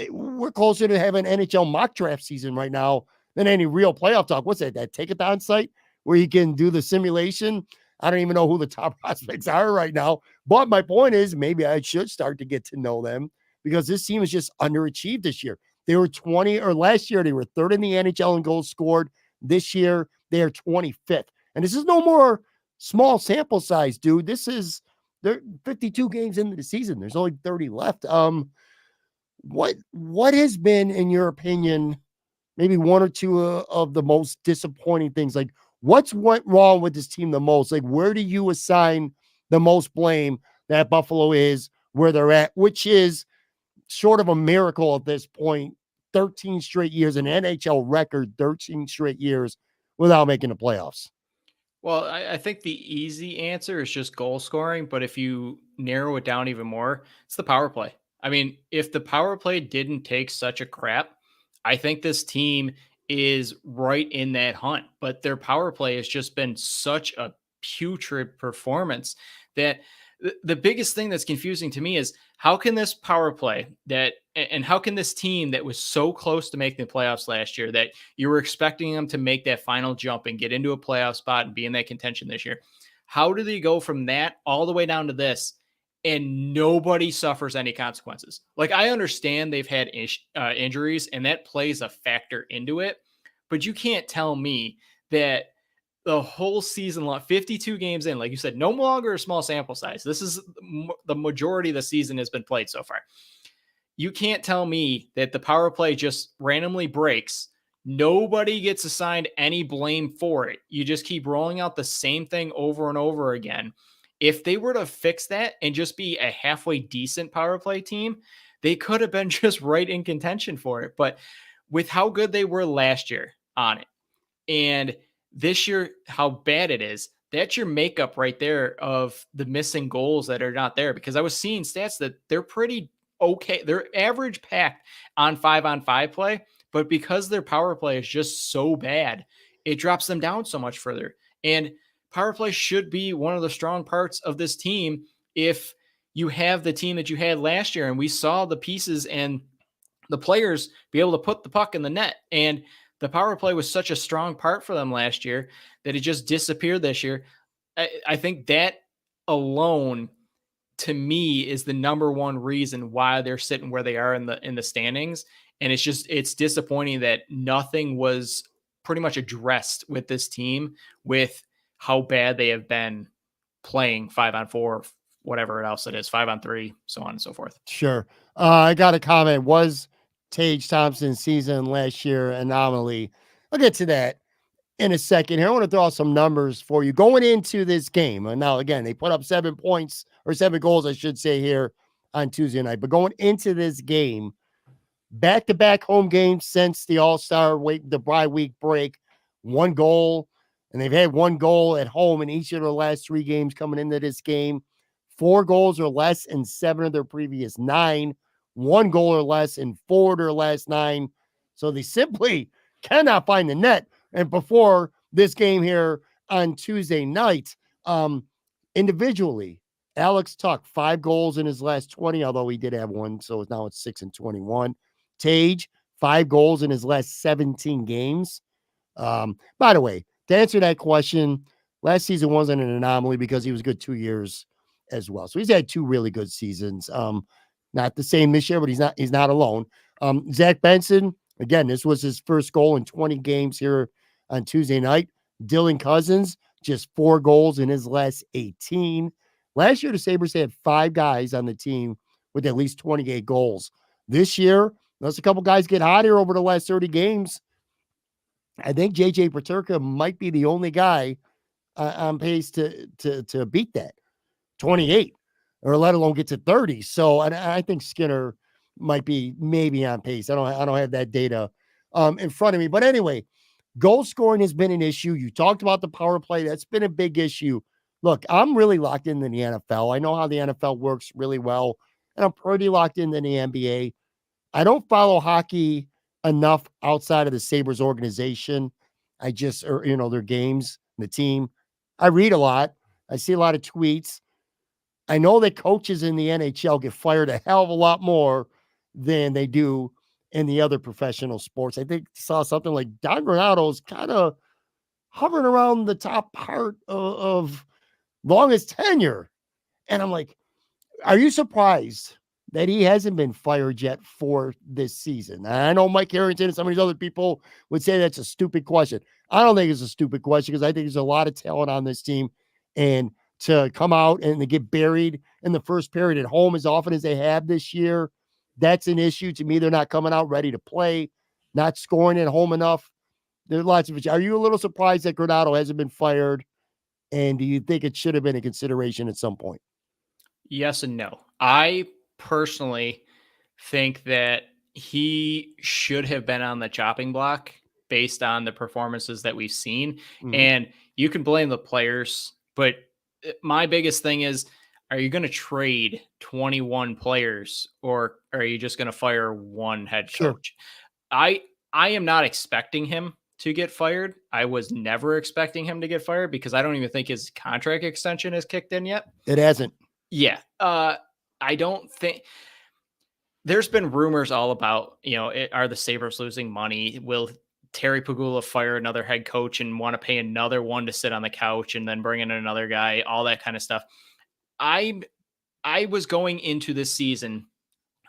we're closer to having NHL mock draft season right now than any real playoff talk. What's that take-a-thon site where you can do the simulation? I don't even know who the top prospects are right now. But my point is maybe I should start to get to know them because this team is just underachieved this year. They were 20, or last year they were 3rd in the NHL in goals scored. This year they are 25th. And this is no more small sample size, dude. They're 52 games into the season. There's only 30 left. What has been, in your opinion, maybe one or two of the most disappointing things? Like, what's went wrong with this team the most? Like, where do you assign the most blame that Buffalo is where they're at, which is sort of a miracle at this point? 13 straight years, an NHL record, 13 straight years without making the playoffs. Well, I think the easy answer is just goal scoring. But if you narrow it down even more, it's the power play. I mean, if the power play didn't take such a crap, I think this team is right in that hunt. But their power play has just been such a putrid performance that the biggest thing that's confusing to me is how can this power play and how can this team that was so close to making the playoffs last year, that you were expecting them to make that final jump and get into a playoff spot and be in that contention this year, how do they go from that all the way down to this and nobody suffers any consequences? Like, I understand they've had injuries and that plays a factor into it, but you can't tell me that the whole season long, 52 games in, like you said, no longer a small sample size. This is the majority of the season has been played so far. you can't tell me that the power play just randomly breaks. Nobody gets assigned any blame for it. You just keep rolling out the same thing over and over again. If they were to fix that and just be a halfway decent power play team, they could have been just right in contention for it. But with how good they were last year on it, and this year, how bad it is, that's your makeup right there of the missing goals that are not there. Because I was seeing stats that they're pretty okay. They're average packed on 5-on-5 play, but because their power play is just so bad, it drops them down so much further. And power play should be one of the strong parts of this team if you have the team that you had last year. And we saw the pieces and the players be able to put the puck in the net. And the power play was such a strong part for them last year that it just disappeared this year. I think that alone, to me, is the number one reason why they're sitting where they are in the standings. And it's disappointing that nothing was pretty much addressed with this team with how bad they have been playing 5-on-4, whatever else it is, 5-on-3, so on and so forth. Sure. I got a comment. Was Tage Thompson's season last year anomaly? I'll get to that in a second here. I want to throw out some numbers for you going into this game. And now, again, they put up 7 points or 7 goals, I should say, here on Tuesday night. But going into this game, back-to-back home games since the All-Star week, the bye week break, 1 goal, and they've had 1 goal at home in each of the last 3 games coming into this game. 4 goals or less in 7 of their previous 9, 1 goal or less in 4 of their last 9. So they simply cannot find the net. And before this game here on Tuesday night, individually, Alex Tuck, 5 goals in his last 20, although he did have 1, so now it's 6 and 21. Tage, 5 goals in his last 17 games. By the way, to answer that question, last season wasn't an anomaly because he was good 2 years as well. So he's had 2 really good seasons. Not the same this year, but he's not alone. Zach Benson, again, this was his first goal in 20 games here on Tuesday night. Dylan Cousins, just 4 goals in his last 18. Last year, the Sabres had 5 guys on the team with at least 28 goals. This year, unless a couple guys get hot here over the last 30 games, I think JJ Peterka might be the only guy on pace to beat that 28, or let alone get to 30. So I think Skinner might be maybe on pace. I don't have that data in front of me. But anyway, goal scoring has been an issue. You talked about the power play. That's been a big issue. Look, I'm really locked into the NFL. I know how the NFL works really well, and I'm pretty locked into the NBA. I don't follow hockey enough outside of the Sabres organization. I just, or, their games, the team. I read a lot. I see a lot of tweets. I know that coaches in the NHL get fired a hell of a lot more than they do in the other professional sports. I think I saw something like Don Granato's kind of hovering around the top part of longest tenure. And I'm like, are you surprised that he hasn't been fired yet for this season? I know Mike Harrington and some of these other people would say that's a stupid question. I don't think it's a stupid question because I think there's a lot of talent on this team. And to come out and to get buried in the first period at home as often as they have this year, that's an issue to me. They're not coming out ready to play, not scoring at home enough. There's lots of. Are you a little surprised that Granato hasn't been fired? And do you think it should have been a consideration at some point? Yes and no. I personally think that he should have been on the chopping block based on the performances that we've seen. Mhm. And you can blame the players, but my biggest thing is, are you going to trade 21 players or are you just going to fire one head Sure. coach? I am not expecting him to get fired. I was never expecting him to get fired because I don't even think his contract extension has kicked in yet. It hasn't. Yeah. I don't think there's been rumors all about, are the Sabres losing money? Will Terry Pagula fire another head coach and want to pay another one to sit on the couch and then bring in another guy, all that kind of stuff. I was going into this season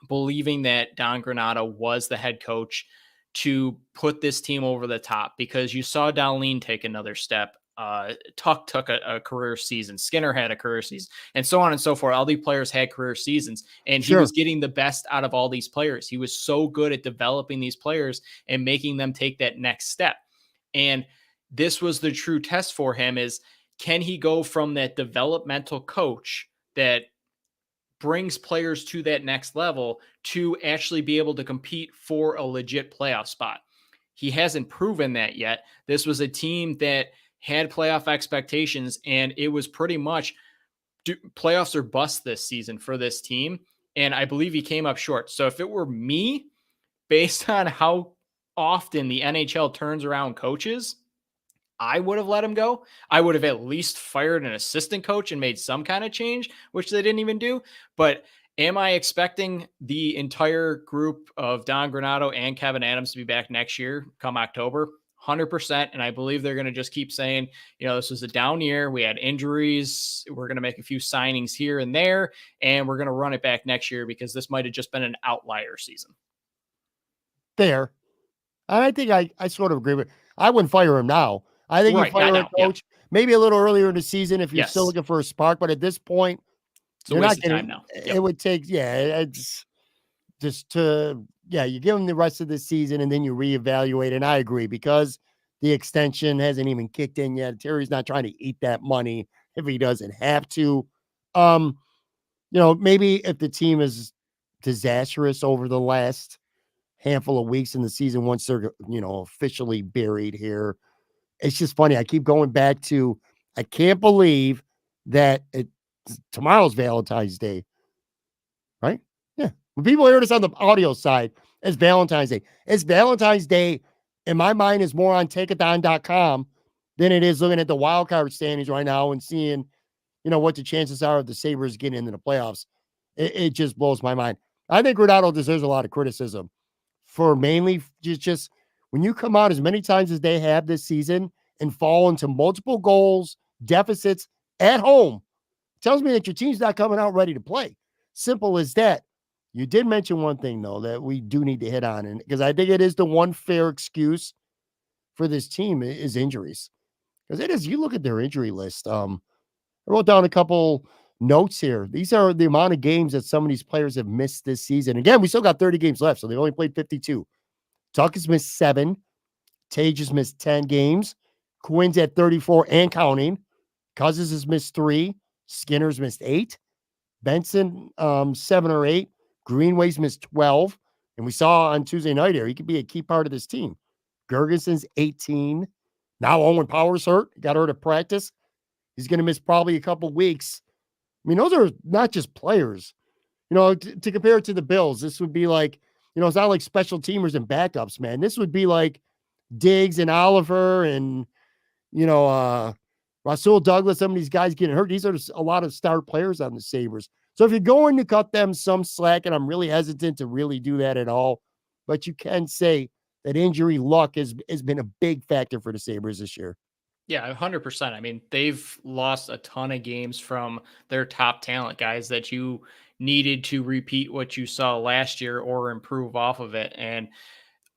believing that Don Granato was the head coach to put this team over the top because you saw Darlene take another step Tuck took a career season. Skinner had a career season, and so on and so forth. All these players had career seasons, and he Sure. was getting the best out of all these players. He was so good at developing these players and making them take that next step. And this was the true test for him: is can he go from that developmental coach that brings players to that next level to actually be able to compete for a legit playoff spot? He hasn't proven that yet. This was a team that had playoff expectations, and it was pretty much playoffs or bust this season for this team. And I believe he came up short. So if it were me, based on how often the NHL turns around coaches, I would have let him go. I would have at least fired an assistant coach and made some kind of change, which they didn't even do. But am I expecting the entire group of Don Granato and Kevin Adams to be back next year come October? 100%. And I believe they're going to just keep saying, this was a down year. We had injuries. We're going to make a few signings here and there, and we're going to run it back next year because this might have just been an outlier season. Fair. I think I sort of agree with. I wouldn't fire him now. I think you fire a coach maybe a little earlier in the season if you're still looking for a spark. But at this point, you're not getting time now. It would take, it's just you give him the rest of the season and then you reevaluate. And I agree, because the extension hasn't even kicked in yet. Terry's not trying to eat that money if he doesn't have to. Maybe if the team is disastrous over the last handful of weeks in the season, once they're, officially buried here. It's just funny. I keep going back to, I can't believe that tomorrow's Valentine's Day, right? Yeah. When people hear this on the audio side, it's Valentine's Day. It's Valentine's Day, in my mind, is more on takeathon.com than it is looking at the wild card standings right now and seeing, what the chances are of the Sabres getting into the playoffs. It just blows my mind. I think Granato deserves a lot of criticism for mainly just when you come out as many times as they have this season and fall into multiple goals, deficits at home, tells me that your team's not coming out ready to play. Simple as that. You did mention one thing, though, that we do need to hit on, and because I think it is the one fair excuse for this team is injuries. Because it is, you look at their injury list. I wrote down a couple notes here. These are the amount of games that some of these players have missed this season. Again, we still got 30 games left, so they've only played 52. Tuck has missed 7. Tage has missed 10 games. Quinn's at 34 and counting. Cousins has missed 3. Skinner's missed 8. Benson, 7 or 8. Greenway's missed 12. And we saw on Tuesday night here, he could be a key part of this team. Gergensen's 18. Now Owen Power's hurt. He got hurt at practice. He's going to miss probably a couple weeks. I mean, those are not just players. To compare it to the Bills, this would be like, it's not like special teamers and backups, man. This would be like Diggs and Oliver and, Rasul Douglas, some of these guys getting hurt. These are a lot of star players on the Sabres. So if you're going to cut them some slack, and I'm really hesitant to really do that at all, but you can say that injury luck has been a big factor for the Sabres this year. Yeah, 100%. I mean, they've lost a ton of games from their top talent guys that you needed to repeat what you saw last year or improve off of it. And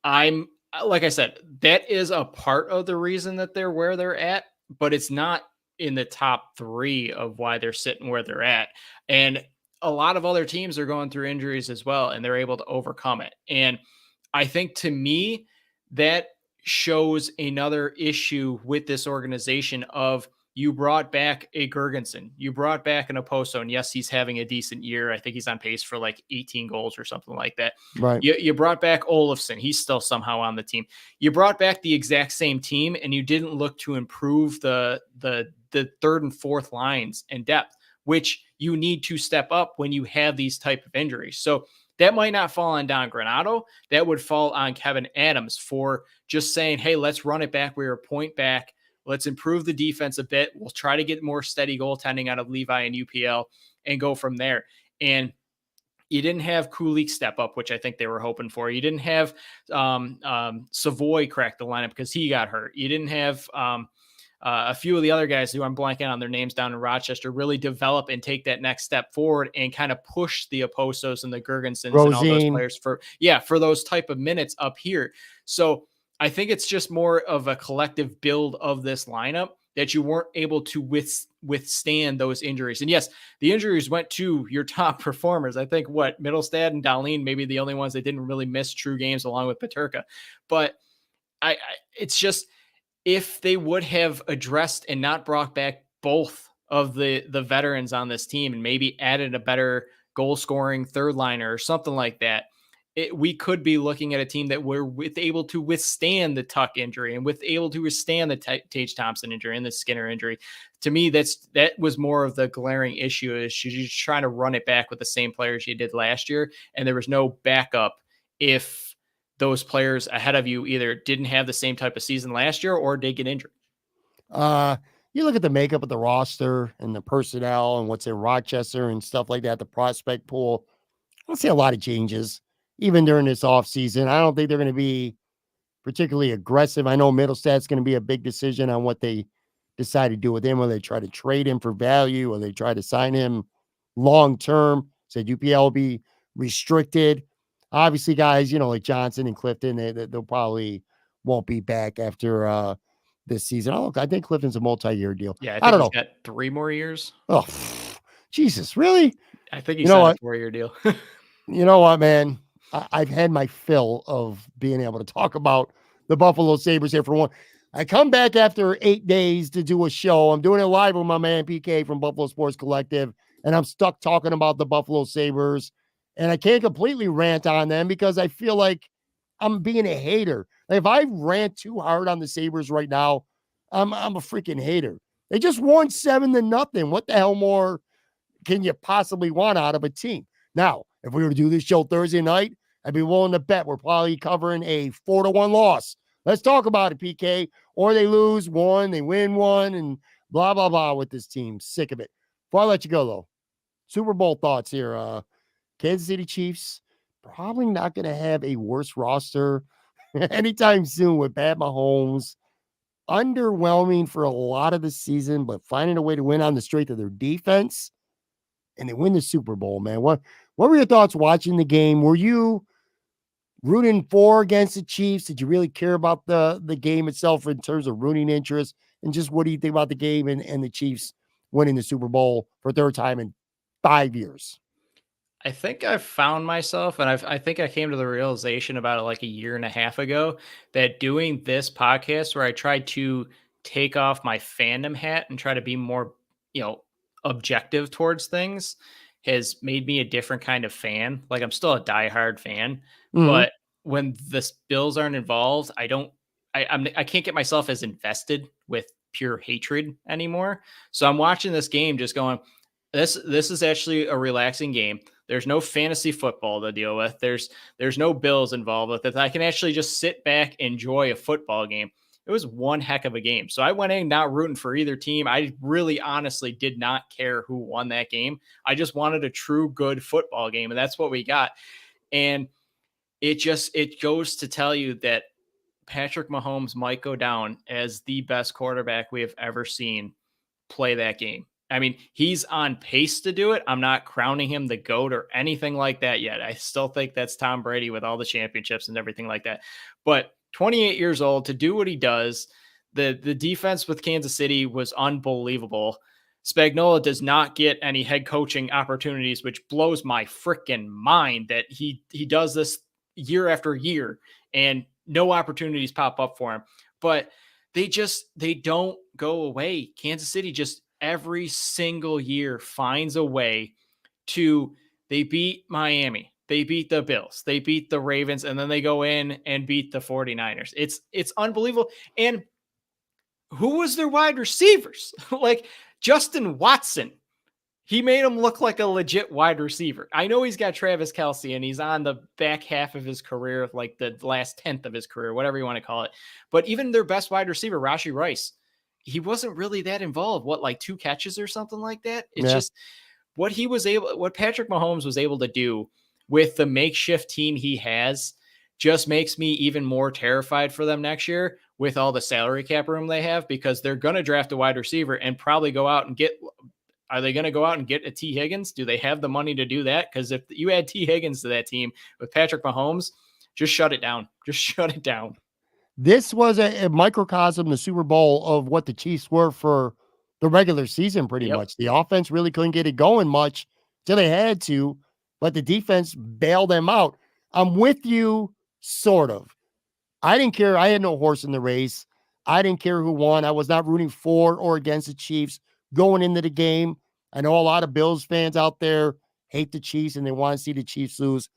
like I said, that is a part of the reason that they're where they're at, but it's not in the top 3 of why they're sitting where they're at. And a lot of other teams are going through injuries as well, and they're able to overcome it. And I think, to me, that shows another issue with this organization of, you brought back a Gergensen, you brought back an Oposo, and yes, he's having a decent year. I think he's on pace for like 18 goals or something like that. Right. You brought back Olofsson. He's still somehow on the team. You brought back the exact same team, and you didn't look to improve the third and fourth lines and depth, which you need to step up when you have these type of injuries. So that might not fall on Don Granato. That would fall on Kevin Adams for just saying, hey, let's run it back. We were a point back. Let's improve the defense a bit. We'll try to get more steady goaltending out of Levi and UPL and go from there. And you didn't have Kulik step up, which I think they were hoping for. You didn't have Savoy crack the lineup because he got hurt. You didn't have a few of the other guys who I'm blanking on their names down in Rochester really develop and take that next step forward and kind of push the Oposos and the Gergensens and all those players for those type of minutes up here. So I think it's just more of a collective build of this lineup that you weren't able to withstand those injuries. And yes, the injuries went to your top performers. I think Middlestad and Dahlin, maybe the only ones that didn't really miss true games along with Paterka. But it's just, if they would have addressed and not brought back both of the veterans on this team and maybe added a better goal scoring third liner or something like that, we could be looking at a team that were able to withstand the Tuck injury and able to withstand the Tage Thompson injury and the Skinner injury. To me, that was more of the glaring issue, is you're just trying to run it back with the same players you did last year, and there was no backup if those players ahead of you either didn't have the same type of season last year or did get injured. You look at the makeup of the roster and the personnel and what's in Rochester and stuff like that, the prospect pool. I don't see a lot of changes, even during this offseason. I don't think they're going to be particularly aggressive. I know Middlestad's going to be a big decision on what they decide to do with him, whether they try to trade him for value or they try to sign him long term. Said UPL will be restricted. Obviously, guys, like Johnson and Clifton, they'll probably won't be back after this season. I think Clifton's a multi-year deal. Yeah, I I think don't he's know. got 3 more years. Oh, Jesus, really? I think he You know signed what? a 4-year deal. You know what, man? I've had my fill of being able to talk about the Buffalo Sabres here for one. I come back after 8 days to do a show. I'm doing it live with my man PK from Buffalo Sports Collective, and I'm stuck talking about the Buffalo Sabres. And I can't completely rant on them because I feel like I'm being a hater. Like, if I rant too hard on the Sabres right now, I'm a freaking hater. They just won 7-0. What the hell more can you possibly want out of a team? Now, if we were to do this show Thursday night, I'd be willing to bet we're probably covering a 4-1 loss. Let's talk about it, PK. Or they lose one, they win one, and blah, blah, blah with this team. Sick of it. Before I let you go, though, Super Bowl thoughts here. Kansas City Chiefs probably not going to have a worse roster anytime soon with Pat Mahomes. Underwhelming for a lot of the season, but finding a way to win on the strength of their defense, and they win the Super Bowl, man. What were your thoughts watching the game? Were you rooting for against the Chiefs? Did you really care about the game itself in terms of rooting interest? And just what do you think about the game and the Chiefs winning the Super Bowl for third time in 5 years? I think I've found myself, and I think I came to the realization about it like a year and a half ago, that doing this podcast where I tried to take off my fandom hat and try to be more, objective towards things has made me a different kind of fan. Like, I'm still a diehard fan, Mhm. but when the Bills aren't involved, I can't get myself as invested with pure hatred anymore. So I'm watching this game just going, this is actually a relaxing game. There's no fantasy football to deal with. There's no bills involved with it. I can actually just sit back, enjoy a football game. It was one heck of a game. So I went in not rooting for either team. I really honestly did not care who won that game. I just wanted a true good football game, and that's what we got. And it goes to tell you that Patrick Mahomes might go down as the best quarterback we have ever seen play that game. I mean, he's on pace to do it. I'm not crowning him the GOAT or anything like that yet. I still think that's Tom Brady with all the championships and everything like that. But 28 years old to do what he does, the defense with Kansas City was unbelievable. Spagnuolo does not get any head coaching opportunities, which blows my freaking mind that he does this year after year and no opportunities pop up for him. But they don't go away. Kansas City just every single year finds a way they beat Miami, they beat the Bills, they beat the Ravens, and then they go in and beat the 49ers. It's unbelievable. And who was their wide receivers? Like Justin Watson. He made him look like a legit wide receiver. I know he's got Travis Kelce and he's on the back half of his career, like the last 10th of his career, whatever you want to call it. But even their best wide receiver, Rashee Rice, he wasn't really that involved. Like 2 catches or something like that? It's Yeah. just what Patrick Mahomes was able to do with the makeshift team he has just makes me even more terrified for them next year with all the salary cap room they have, because they're going to draft a wide receiver and probably go out and are they going to go out and get a T. Higgins? Do they have the money to do that? Because if you add T. Higgins to that team with Patrick Mahomes, just shut it down. Just shut it down. this was a microcosm, the Super Bowl, of what the Chiefs were for the regular season, pretty Yep. much. The offense really couldn't get it going much till they had to, but the defense bailed them out. I'm with you, sort of. I didn't care. I had no horse in the race. I didn't care who won. I was not rooting for or against the Chiefs going into the game. I know a lot of Bills fans out there hate the Chiefs and they want to see the Chiefs lose.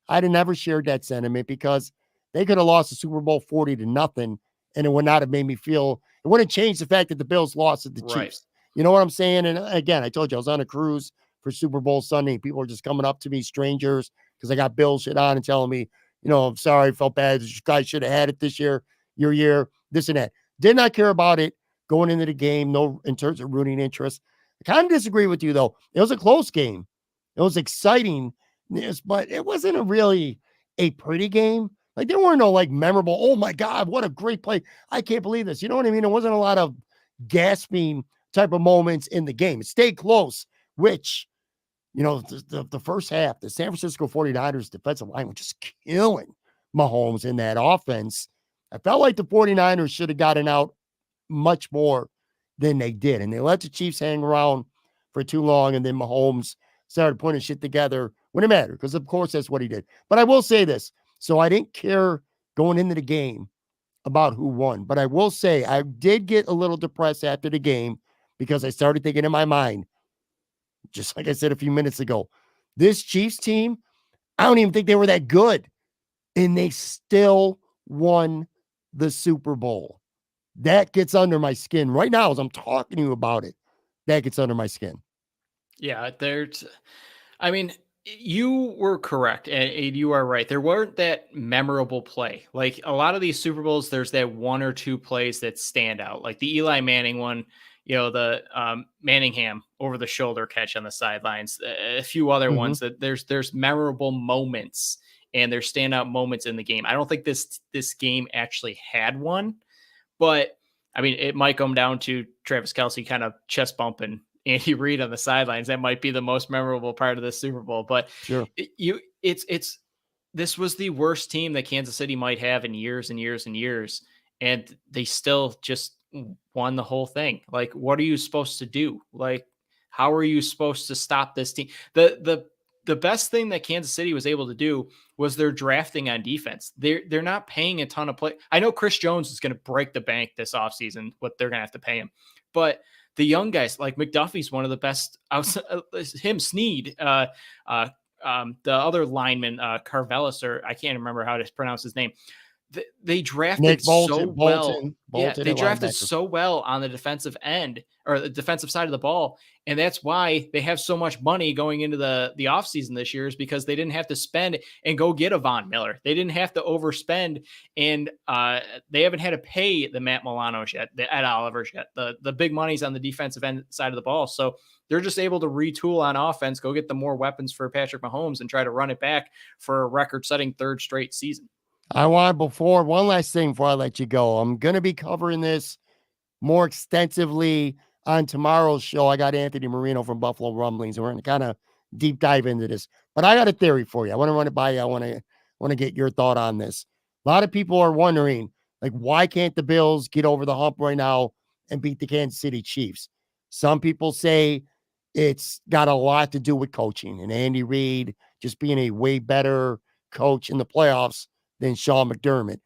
I'd have never shared that sentiment because they could have lost the Super Bowl 40-0, and it would not have made me feel, it wouldn't change the fact that the Bills lost to the Right. Chiefs. You know what I'm saying? And again, I told you I was on a cruise for Super Bowl Sunday. People are just coming up to me, strangers, because I got Bills shit on and telling me, I'm sorry, felt bad. You guys should have had it this year, your year, this and that. Did not care about it going into the game, no, in terms of rooting interest. I kind of disagree with you, though. It was a close game. It was exciting, but it wasn't really a pretty game. Like, there weren't no like memorable, oh my God, what a great play. I can't believe this. You know what I mean? It wasn't a lot of gasping type of moments in the game. It stayed close, which, the first half, the San Francisco 49ers defensive line was just killing Mahomes in that offense. I felt like the 49ers should have gotten out much more than they did. And they let the Chiefs hang around for too long. And then Mahomes started putting shit together when it mattered, because of course that's what he did. But I will say this. So I didn't care going into the game about who won. But I will say I did get a little depressed after the game because I started thinking in my mind, just like I said a few minutes ago, this Chiefs team, I don't even think they were that good. And they still won the Super Bowl. That gets under my skin right now as I'm talking to you about it. That gets under my skin. Yeah, I mean, you were correct, and you are right. There weren't that memorable play. Like a lot of these Super Bowls, there's that one or two plays that stand out, like the Eli Manning one, the Manningham over the shoulder catch on the sidelines, a few other Mm-hmm. ones that there's memorable moments and there's standout moments in the game. I don't think this game actually had one, but I mean, it might come down to Travis Kelce kind of chest bumping Andy Reid on the sidelines. That might be the most memorable part of the Super Bowl. But Sure. it's this was the worst team that Kansas City might have in years and years and years, and they still just won the whole thing. Like, what are you supposed to do? Like, how are you supposed to stop this team? The best thing that Kansas City was able to do was their drafting on defense. They're not paying a ton of play. I know Chris Jones is going to break the bank this offseason, what they're going to have to pay him. But the young guys like McDuffie's one of the best outside him, Sneed, the other lineman, Carvelis, or I can't remember how to pronounce his name. They drafted Nick so Bolton, well. Yeah, Bolton they at drafted linebacker. so well on the defensive end or the defensive side of the ball. And that's why they have so much money going into the offseason this year, is because they didn't have to spend and go get a Von Miller. They didn't have to overspend, and they haven't had to pay the Matt Milanos yet, the Ed Olivers yet. The big money's on the defensive end side of the ball. So they're just able to retool on offense, go get the more weapons for Patrick Mahomes, and try to run it back for a record-setting third straight season. I want one last thing before I let you go. I'm going to be covering this more extensively on tomorrow's show. I got Anthony Marino from Buffalo Rumblings, and we're going to kind of deep dive into this. But I got a theory for you. I want to run it by you. I want to get your thought on this. A lot of people are wondering, like, why can't the Bills get over the hump right now and beat the Kansas City Chiefs? Some people say it's got a lot to do with coaching and Andy Reid just being a way better coach in the playoffs than Sean McDermott.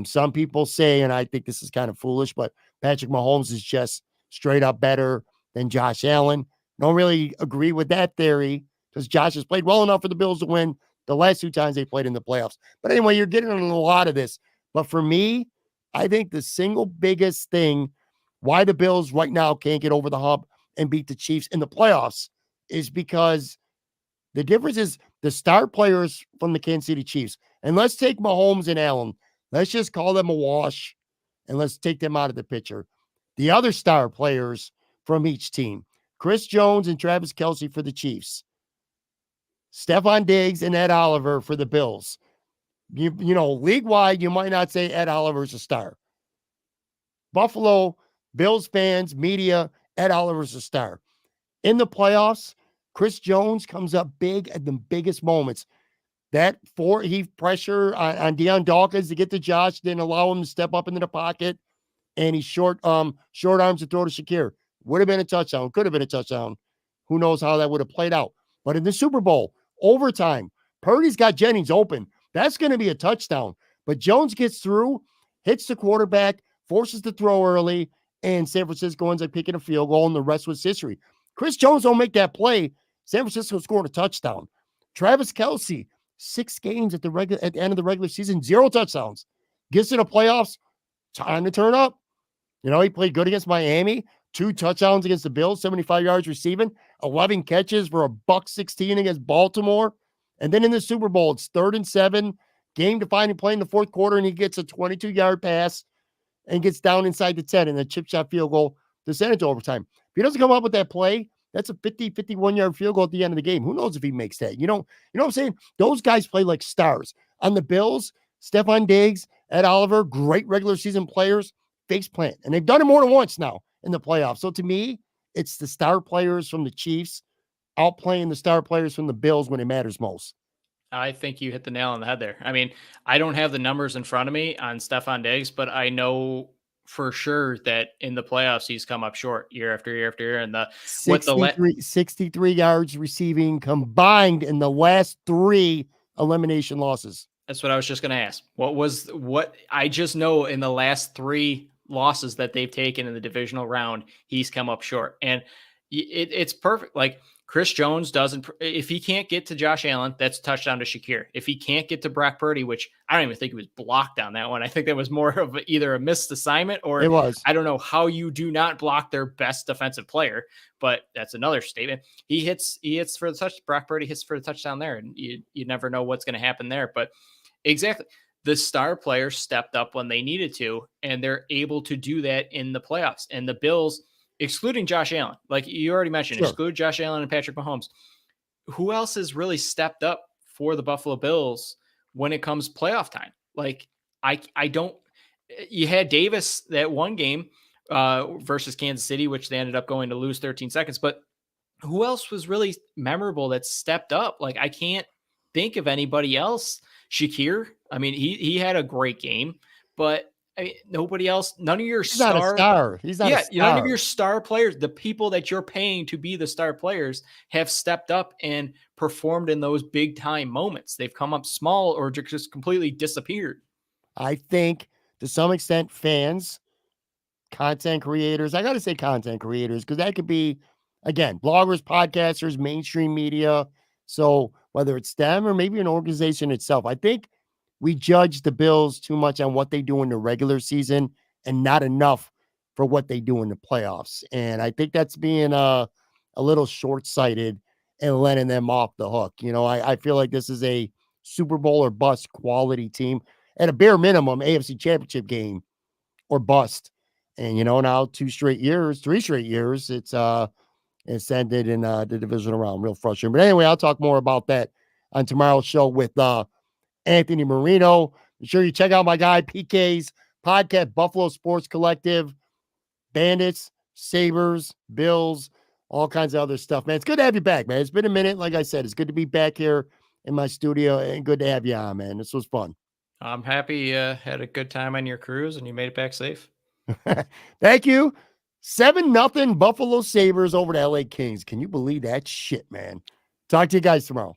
Some people say, and I think this is kind of foolish, but Patrick Mahomes is just straight up better than Josh Allen. Don't really agree with that theory because Josh has played well enough for the Bills to win the last two times they played in the playoffs. But anyway, you're getting a lot of this. But for me, I think the single biggest thing why the Bills right now can't get over the hump and beat the Chiefs in the playoffs is because the difference is the star players from the Kansas City Chiefs. And let's take Mahomes and Allen. Let's just call them a wash and let's take them out of the picture. The other star players from each team, Chris Jones and Travis Kelce for the Chiefs, Stephon Diggs and Ed Oliver for the Bills. You know, league-wide, you might not say Ed Oliver's a star. Buffalo, Bills fans, media, Ed Oliver's a star. In the playoffs, Chris Jones comes up big at the biggest moments. That he pressure on Deion Dawkins to get to Josh, didn't allow him to step up into the pocket, and he short arms to throw to Shakir. Would have been a touchdown, could have been a touchdown. Who knows how that would have played out. But in the Super Bowl, overtime, Purdy's got Jennings open. That's going to be a touchdown. But Jones gets through, hits the quarterback, forces the throw early, and San Francisco ends up picking a field goal, and the rest was history. Chris Jones don't make that play. San Francisco scored a touchdown. Travis Kelce, 6 games at the end of the regular season, 0 touchdowns. Gets to the playoffs, time to turn up. You know, he played good against Miami, 2 touchdowns against the Bills, 75 yards receiving, 11 catches for $116 against Baltimore. And then in the Super Bowl, it's 3rd and 7, game defining play in the fourth quarter, and he gets a 22-yard pass and gets down inside the 10 and a chip shot field goal to send it to overtime. If he doesn't come up with that play, that's a 51-yard field goal at the end of the game. Who knows if he makes that? You know what I'm saying? Those guys play like stars. On the Bills, Stephon Diggs, Ed Oliver, great regular season players, face plant. And they've done it more than once now in the playoffs. So to me, it's the star players from the Chiefs outplaying the star players from the Bills when it matters most. I think you hit the nail on the head there. I mean, I don't have the numbers in front of me on Stephon Diggs, but I know for sure that in the playoffs he's come up short year after year after year. And 63 yards receiving combined in the last 3 elimination losses. That's what I was just going to ask. What I just know in the last 3 losses that they've taken in the divisional round, he's come up short. And it's perfect. Like, Chris Jones if he can't get to Josh Allen, that's a touchdown to Shakir. If he can't get to Brock Purdy, which I don't even think he was blocked on that one. I think that was more of either a missed assignment or it was. I don't know how you do not block their best defensive player, but that's another statement. He hits for the touch. Brock Purdy hits for the touchdown there, and you never know what's going to happen there. But exactly. The star players stepped up when they needed to, and they're able to do that in the playoffs. And the Bills, excluding Josh Allen, like you already mentioned, sure, exclude Josh Allen and Patrick Mahomes. Who else has really stepped up for the Buffalo Bills when it comes playoff time? Like, I don't. You had Davis that one game versus Kansas City, which they ended up going to lose 13 seconds. But who else was really memorable that stepped up? Like, I can't think of anybody else. Shakir, I mean, he had a great game, but I mean, nobody else, none of your He's not a star. He's not a star. None of your star players, the people that you're paying to be the star players, have stepped up and performed in those big time moments. They've come up small or just completely disappeared. I think to some extent, fans, content creators, I got to say content creators, because that could be, again, bloggers, podcasters, mainstream media. So whether it's them or maybe an organization itself, I think we judge the Bills too much on what they do in the regular season and not enough for what they do in the playoffs. And I think that's being a little short-sighted and letting them off the hook. You know, I feel like this is a Super Bowl or bust quality team. At a bare minimum, AFC Championship game or bust. And, you know, now 3 straight years, it's ended in the divisional round. Real frustrating. But anyway, I'll talk more about that on tomorrow's show with Anthony Marino. Be sure you check out my guy PK's podcast, Buffalo Sports Collective, Bandits, Sabres, Bills, all kinds of other stuff, man. It's good to have you back, man. It's been a minute. Like I said, it's good to be back here in my studio and good to have you on, man. This was fun. I'm happy you had a good time on your cruise and you made it back safe. Thank you. 7-0 Buffalo Sabres over the LA Kings. Can you believe that shit, man? Talk to you guys tomorrow.